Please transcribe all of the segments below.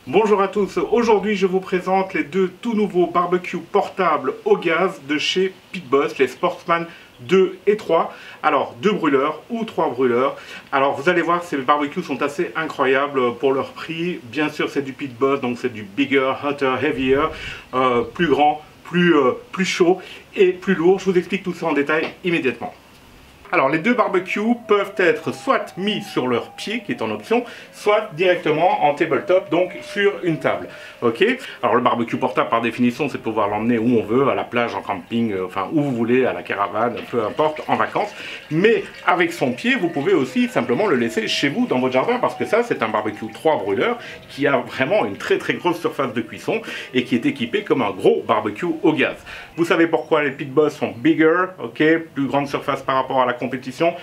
Bonjour à tous, aujourd'hui je vous présente les deux tout nouveaux barbecues portables au gaz de chez Pit Boss, les Sportsman 2 et 3. Alors 2 brûleurs ou 3 brûleurs. Alors vous allez voir, ces barbecues sont assez incroyables pour leur prix. Bien sûr c'est du Pit Boss, donc c'est du bigger, hotter, heavier, plus grand, plus chaud et plus lourd. Je vous explique tout ça en détail immédiatement. Alors les deux barbecues peuvent être soit mis sur leur pied, qui est en option, soit directement en tabletop, donc sur une table. Ok. Alors le barbecue portable par définition, c'est pouvoir l'emmener où on veut, à la plage, en camping, enfin où vous voulez, à la caravane, peu importe, en vacances. Mais avec son pied, vous pouvez aussi simplement le laisser chez vous dans votre jardin, parce que ça c'est un barbecue 3 brûleurs qui a vraiment une très grosse surface de cuisson et qui est équipé comme un gros barbecue au gaz. Vous savez pourquoi les Pit Boss sont bigger, ok, plus grande surface par rapport à la compétition.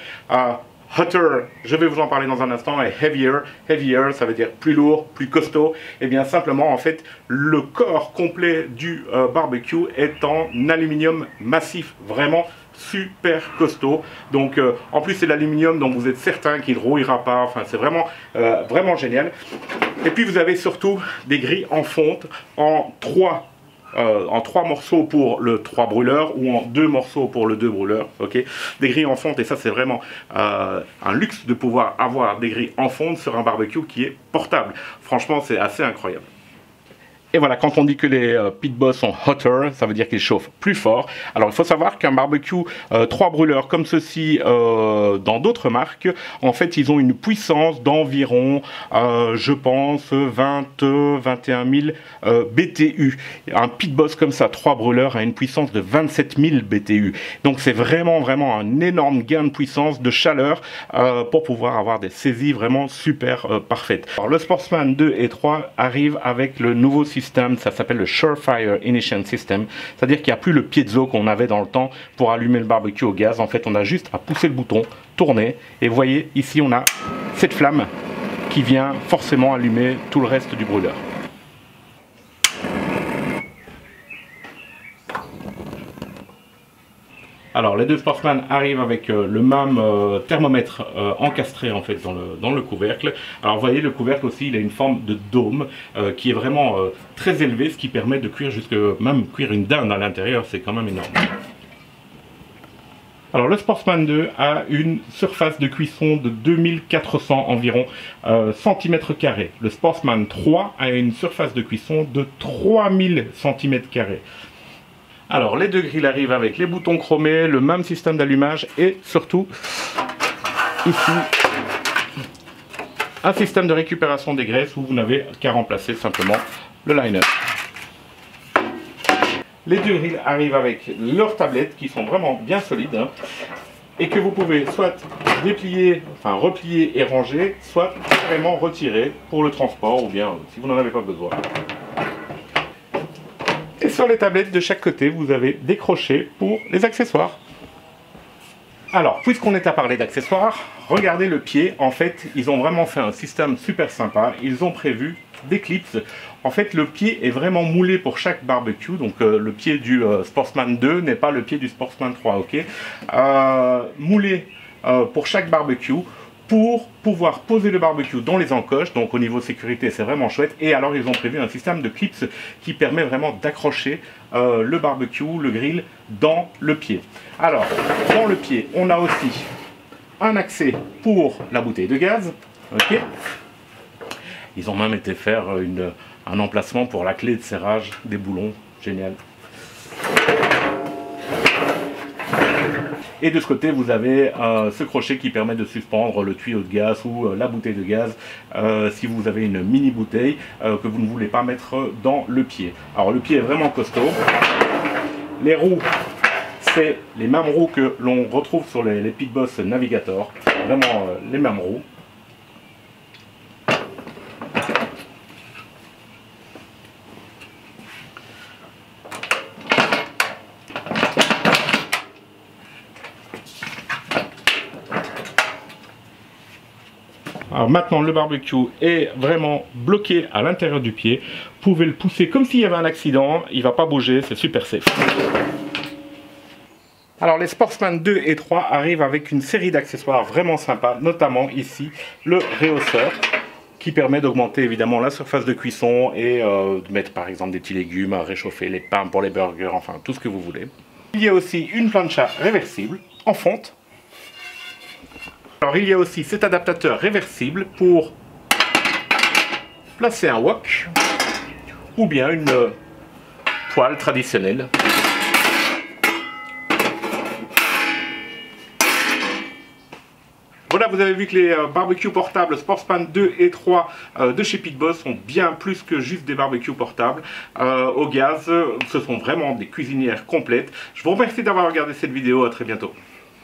Hotter, je vais vous en parler dans un instant, et heavier, ça veut dire plus lourd, plus costaud. Et bien simplement, en fait, le corps complet du barbecue est en aluminium massif, vraiment super costaud. Donc, en plus, c'est l'aluminium, donc vous êtes certain qu'il ne rouillera pas. Enfin, c'est vraiment génial. Et puis, vous avez surtout des grilles en fonte en 3 morceaux pour le 3 brûleurs ou en 2 morceaux pour le 2 brûleurs, ok. Des grilles en fonte, et ça c'est vraiment un luxe de pouvoir avoir des grilles en fonte sur un barbecue qui est portable. Franchement, c'est assez incroyable. Et voilà, quand on dit que les Pit Boss sont hotter, ça veut dire qu'ils chauffent plus fort. Alors il faut savoir qu'un barbecue 3 brûleurs comme ceci dans d'autres marques, en fait ils ont une puissance d'environ, je pense, 21 000 BTU. Un Pit Boss comme ça, 3 brûleurs, a une puissance de 27 000 BTU. Donc c'est vraiment un énorme gain de puissance, de chaleur, pour pouvoir avoir des saisies vraiment super parfaites. Alors le Sportsman 2 et 3 arrive avec le nouveau système, ça s'appelle le Surefire Ignition System, c'est-à-dire qu'il n'y a plus le piezo qu'on avait dans le temps pour allumer le barbecue au gaz. En fait, on a juste à pousser le bouton, tourner, et vous voyez, ici on a cette flamme qui vient forcément allumer tout le reste du brûleur. Alors les deux Sportsman arrivent avec le même thermomètre encastré en fait dans le couvercle. Alors vous voyez, le couvercle aussi il a une forme de dôme qui est vraiment très élevé, ce qui permet de cuire même cuire une dinde à l'intérieur, c'est quand même énorme. Alors le Sportsman 2 a une surface de cuisson de 2400 environ centimètres carrés. Le Sportsman 3 a une surface de cuisson de 3000 centimètres carrés. Alors les deux grilles arrivent avec les boutons chromés, le même système d'allumage et surtout ici un système de récupération des graisses où vous n'avez qu'à remplacer simplement le liner. Les deux grilles arrivent avec leurs tablettes qui sont vraiment bien solides, hein, et que vous pouvez soit déplier, enfin replier et ranger, soit carrément retirer pour le transport ou bien si vous n'en avez pas besoin. Et sur les tablettes de chaque côté, vous avez des crochets pour les accessoires. Alors, puisqu'on est à parler d'accessoires, regardez le pied. En fait, ils ont vraiment fait un système super sympa. Ils ont prévu des clips. En fait, le pied est vraiment moulé pour chaque barbecue. Donc, le pied du Sportsman 2 n'est pas le pied du Sportsman 3, ok. Moulé pour chaque barbecue, pour pouvoir poser le barbecue dans les encoches. Donc au niveau sécurité, c'est vraiment chouette. Et alors ils ont prévu un système de clips qui permet vraiment d'accrocher le barbecue, le grill, dans le pied. Alors, dans le pied, on a aussi un accès pour la bouteille de gaz. Ok. Ils ont même été faire un emplacement pour la clé de serrage des boulons. Génial. Et de ce côté, vous avez ce crochet qui permet de suspendre le tuyau de gaz ou la bouteille de gaz si vous avez une mini bouteille que vous ne voulez pas mettre dans le pied. Alors le pied est vraiment costaud. Les roues, c'est les mêmes roues que l'on retrouve sur les Pit Boss Navigator. Vraiment les mêmes roues. Alors maintenant le barbecue est vraiment bloqué à l'intérieur du pied. Vous pouvez le pousser comme s'il y avait un accident, il ne va pas bouger, c'est super safe. Alors les Sportsman 2 et 3 arrivent avec une série d'accessoires vraiment sympas, notamment ici le réhausseur qui permet d'augmenter évidemment la surface de cuisson et de mettre par exemple des petits légumes, à réchauffer les pains pour les burgers, enfin tout ce que vous voulez. Il y a aussi une plancha réversible en fonte. Alors il y a aussi cet adaptateur réversible pour placer un wok ou bien une poêle traditionnelle. Voilà, vous avez vu que les barbecues portables Sportsman 2 et 3 de chez Pit Boss sont bien plus que juste des barbecues portables au gaz. Ce sont vraiment des cuisinières complètes. Je vous remercie d'avoir regardé cette vidéo, à très bientôt.